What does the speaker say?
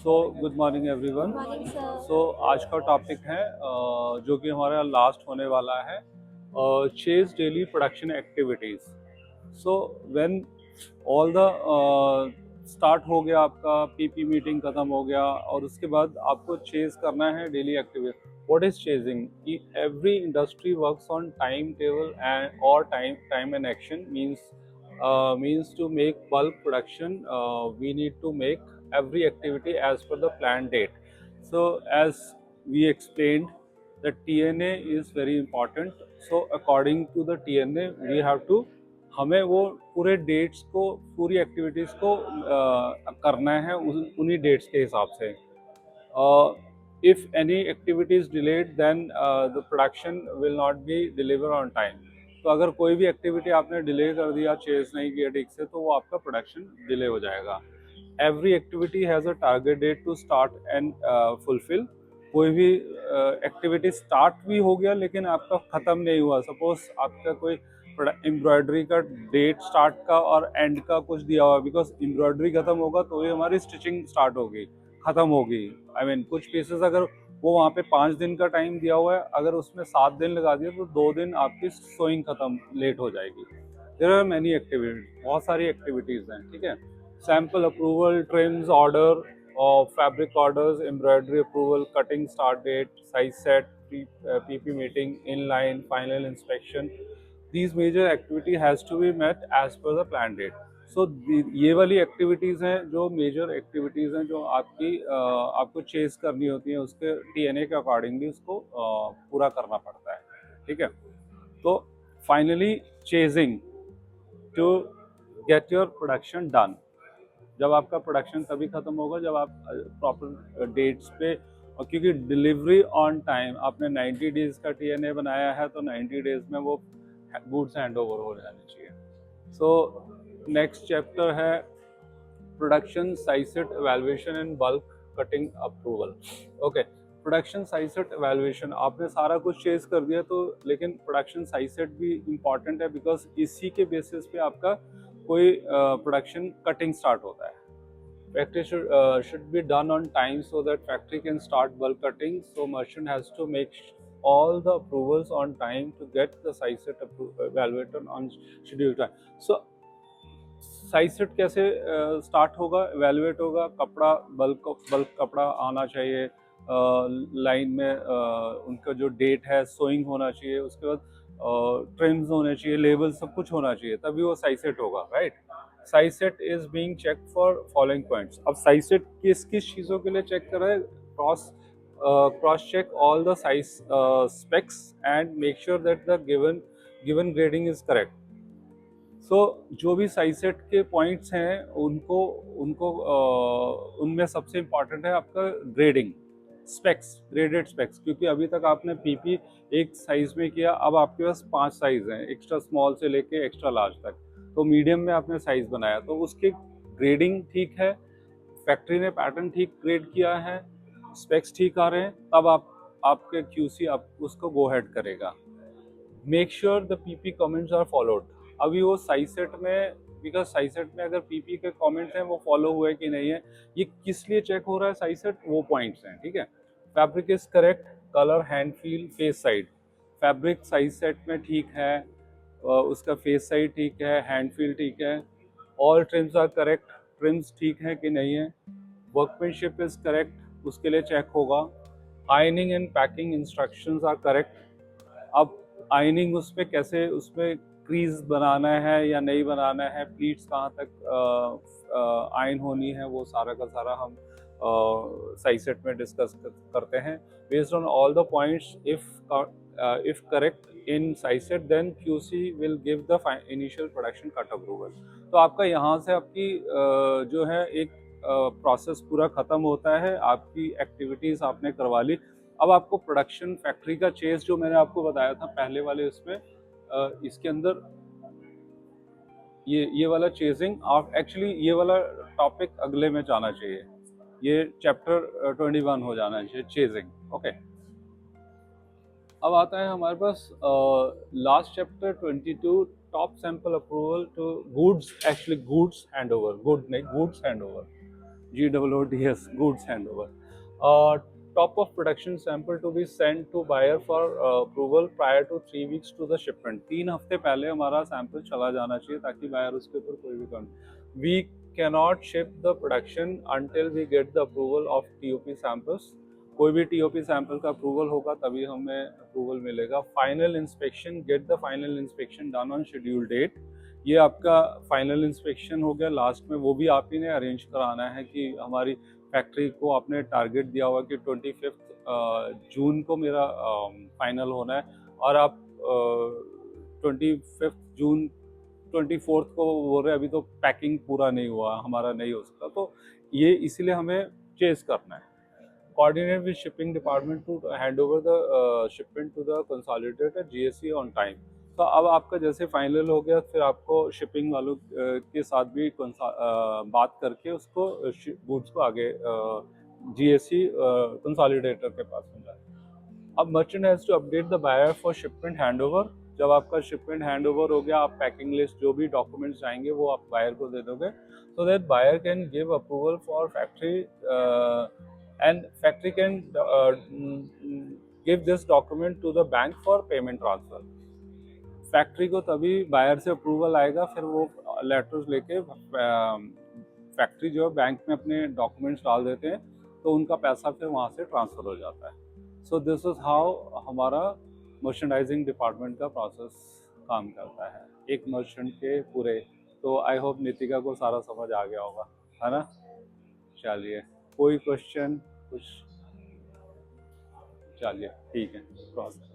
Good morning everyone. Morning sir. आज का topic है जो कि हमारा लास्ट होने वाला है, chase daily production activities. So when all the start हो गया, आपका पीपी मीटिंग खत्म हो गया और उसके बाद आपको चेज करना है daily activity. What is chasing? कि every industry works on time table and और time and action means to make bulk production, we need to make every activity as per the planned date. So as we explained, the TNA is very important. So according to the TNA we have to, हमें वो पूरे dates को, पूरी activities को करना है उन्हीं dates के हिसाब से। If any activity is delayed, then the production will not be delivered on time. तो अगर कोई भी एक्टिविटी आपने डिले कर दिया, चेज नहीं किया ठीक से, तो वो आपका प्रोडक्शन डिले हो जाएगा। Every activity has a target date to start and fulfil. कोई भी एक्टिविटी स्टार्ट भी हो गया लेकिन आपका ख़त्म नहीं हुआ, सपोज आपका कोई एम्ब्रॉयडरी का डेट स्टार्ट का और एंड का कुछ दिया हुआ, बिकॉज एम्ब्रॉयडरी ख़त्म होगा तो ये हमारी स्टिचिंग स्टार्ट होगी, ख़त्म होगी। आई मीन कुछ पीसेस अगर वो वहाँ पे 5 दिन का टाइम दिया हुआ है, अगर उसमें 7 दिन लगा दिया तो 2 दिन आपकी सोइंग खत्म लेट हो जाएगी। देयर आर मैनी एक्टिविटीज, बहुत सारी एक्टिविटीज़ हैं, ठीक है। सैम्पल अप्रूवल, ट्रिम्स ऑर्डर और fabric orders, embroidery approval, cutting start date, size set, PP meeting, in line, final inspection. these major activity has to be met as per the plan date. So ये वाली activities हैं जो major activities हैं जो आपको chess करनी होती हैं, उसके TNA के अकॉर्डिंगली उसको पूरा करना पड़ता है, ठीक है। तो finally chasing to get your production done. जब आपका प्रोडक्शन तभी ख़त्म होगा जब आप प्रॉपर डेट्स पे, और क्योंकि डिलीवरी ऑन टाइम, आपने 90 डेज़ का TNA बनाया है तो 90 डेज़ में वो गुड्स हैंड ओवर हो जाने चाहिए। सो नेक्स्ट चैप्टर है production size set evaluation and bulk cutting approval. Okay, production size set evaluation, आपने सारा कुछ चेज कर दिया तो, लेकिन प्रोडक्शन साइज सेट भी इम्पॉर्टेंट है, बिकॉज इसी के बेसिस पे आपका कोई प्रोडक्शन कटिंग स्टार्ट होता है। Factory should be done on time so that factory can start bulk cutting. So merchant has to make all the approvals on time to get the size set evaluated on scheduled time. So size set कैसे start होगा, evaluate होगा? कपड़ा bulk कपड़ा आना चाहिए, line में उनका जो डेट है सोइंग होना चाहिए, उसके बाद ट्रिम्स होने चाहिए, लेबल सब कुछ होना चाहिए, तभी वो साइज सेट होगा, right. Size set is being check for following points. अब साइज सेट किस किस चीज़ों के लिए चेक कर रहे हैं? Cross check all the size specs and make sure that the given grading is correct. So जो भी साइज सेट के पॉइंट्स हैं उनको उनको उनमें सबसे इम्पॉर्टेंट है आपका ग्रेडिंग स्पेक्स, ग्रेडेड स्पेक्स। क्योंकि अभी तक आपने पीपी एक साइज में किया, अब आपके पास 5 साइज हैं, एक्स्ट्रा स्मॉल से लेके एक्स्ट्रा लार्ज तक। तो मीडियम में आपने साइज बनाया तो उसकी ग्रेडिंग ठीक है, फैक्ट्री ने पैटर्न ठीक ग्रेड किया है, स्पेक्स ठीक आ रहे हैं, तब आपके QC आप उसको गो हेड करेगा। Make sure the PP comments are followed. अभी वो साइज सेट में, बिकॉज साइज सेट में अगर पीपी के कमेंट्स हैं वो फॉलो हुए कि नहीं है, ये किस लिए चेक हो रहा है साइज सेट, वो पॉइंट्स हैं, ठीक है। Fabric is correct, colour, hand feel, face side. Fabric size set में ठीक है, उसका फेस साइड ठीक है, हैंड फील ठीक है, all trims are correct, trims ठीक है कि नहीं है, वर्कमैनशिप इज करेक्ट, उसके लिए चेक होगा। Ironing and packing instructions are correct. अब आयनिंग उसमें कैसे, उसमें क्रीज बनाना है या नहीं बनाना है, प्लीट्स कहाँ तक आयन होनी है, वो सारा का सारा हम साइज सेट में डिस्कस करते हैं। Based on all the points, if correct in size set, then QC will give the initial production cut approval. तो आपका यहाँ से आपकी जो है एक प्रोसेस पूरा ख़त्म होता है, आपकी एक्टिविटीज़ आपने करवा ली। अब आपको प्रोडक्शन फैक्ट्री का चेस जो मैंने आपको बताया था पहले वाले उसमें, इसके अंदर ये वाला चेजिंग, आप एक्चुअली ये वाला टॉपिक अगले में जाना चाहिए, ये चैप्टर 21 हो जाना चाहिए, चेजिंग। ओके, अब आता है हमारे पास last chapter 22, top sample approval to goods, actually goods hand over, good नहीं, goods hand over. GOODS, goods handover. Top of production sample to be sent to buyer for approval prior to 3 weeks to the shipment. 3 हफ्ते पहले हमारा sample चला जाना चाहिए ताकि buyer उसके ऊपर कोई भी कम. We cannot ship the production until we get the approval of TOP samples. कोई भी TOP सैंपल का अप्रूवल होगा तभी हमें अप्रूवल मिलेगा. Final inspection, get the final inspection done on schedule date. ये आपका फाइनल इंस्पेक्शन हो गया लास्ट में, वो भी आप ही ने अरेंज कराना है कि हमारी फैक्ट्री को आपने टारगेट दिया हुआ कि 25 जून को मेरा फाइनल होना है और आप 25 जून 24 को बोल रहे हैं अभी तो पैकिंग पूरा नहीं हुआ, हमारा नहीं हो सकता. तो ये इसीलिए हमें चेस करना है. Coordinate with shipping department to hand over the shipment to the consolidated GSE on time. तो अब आपका जैसे फाइनल हो गया, फिर आपको शिपिंग वालों के साथ भी बात करके उसको गुड्स को आगे GSE कंसोलिडेटर के पास में जाए. अब merchant has to update the buyer for shipment handover. जब आपका शिपमेंट हैंडओवर हो गया, आप पैकिंग लिस्ट जो भी डॉक्यूमेंट्स जाएंगे वो आप बायर को दे दोगे, so that buyer can give approval for factory and factory can give this document to the bank for payment transfer. Factory को तभी बायर से अप्रूवल आएगा, फिर वो लेटर्स लेके फैक्ट्री जो है बैंक में अपने डॉक्यूमेंट्स डाल देते हैं, तो उनका पैसा फिर वहाँ से ट्रांसफ़र हो जाता है. सो दिस इज़ हाउ हमारा मर्चेंडाइजिंग डिपार्टमेंट का प्रोसेस काम करता है एक मर्चेंट के पूरे. तो आई होप नितिका को सारा समझ आ गया होगा, है ना. चलिए, कोई क्वेश्चन कुछ? चलिए ठीक है, प्रोसेस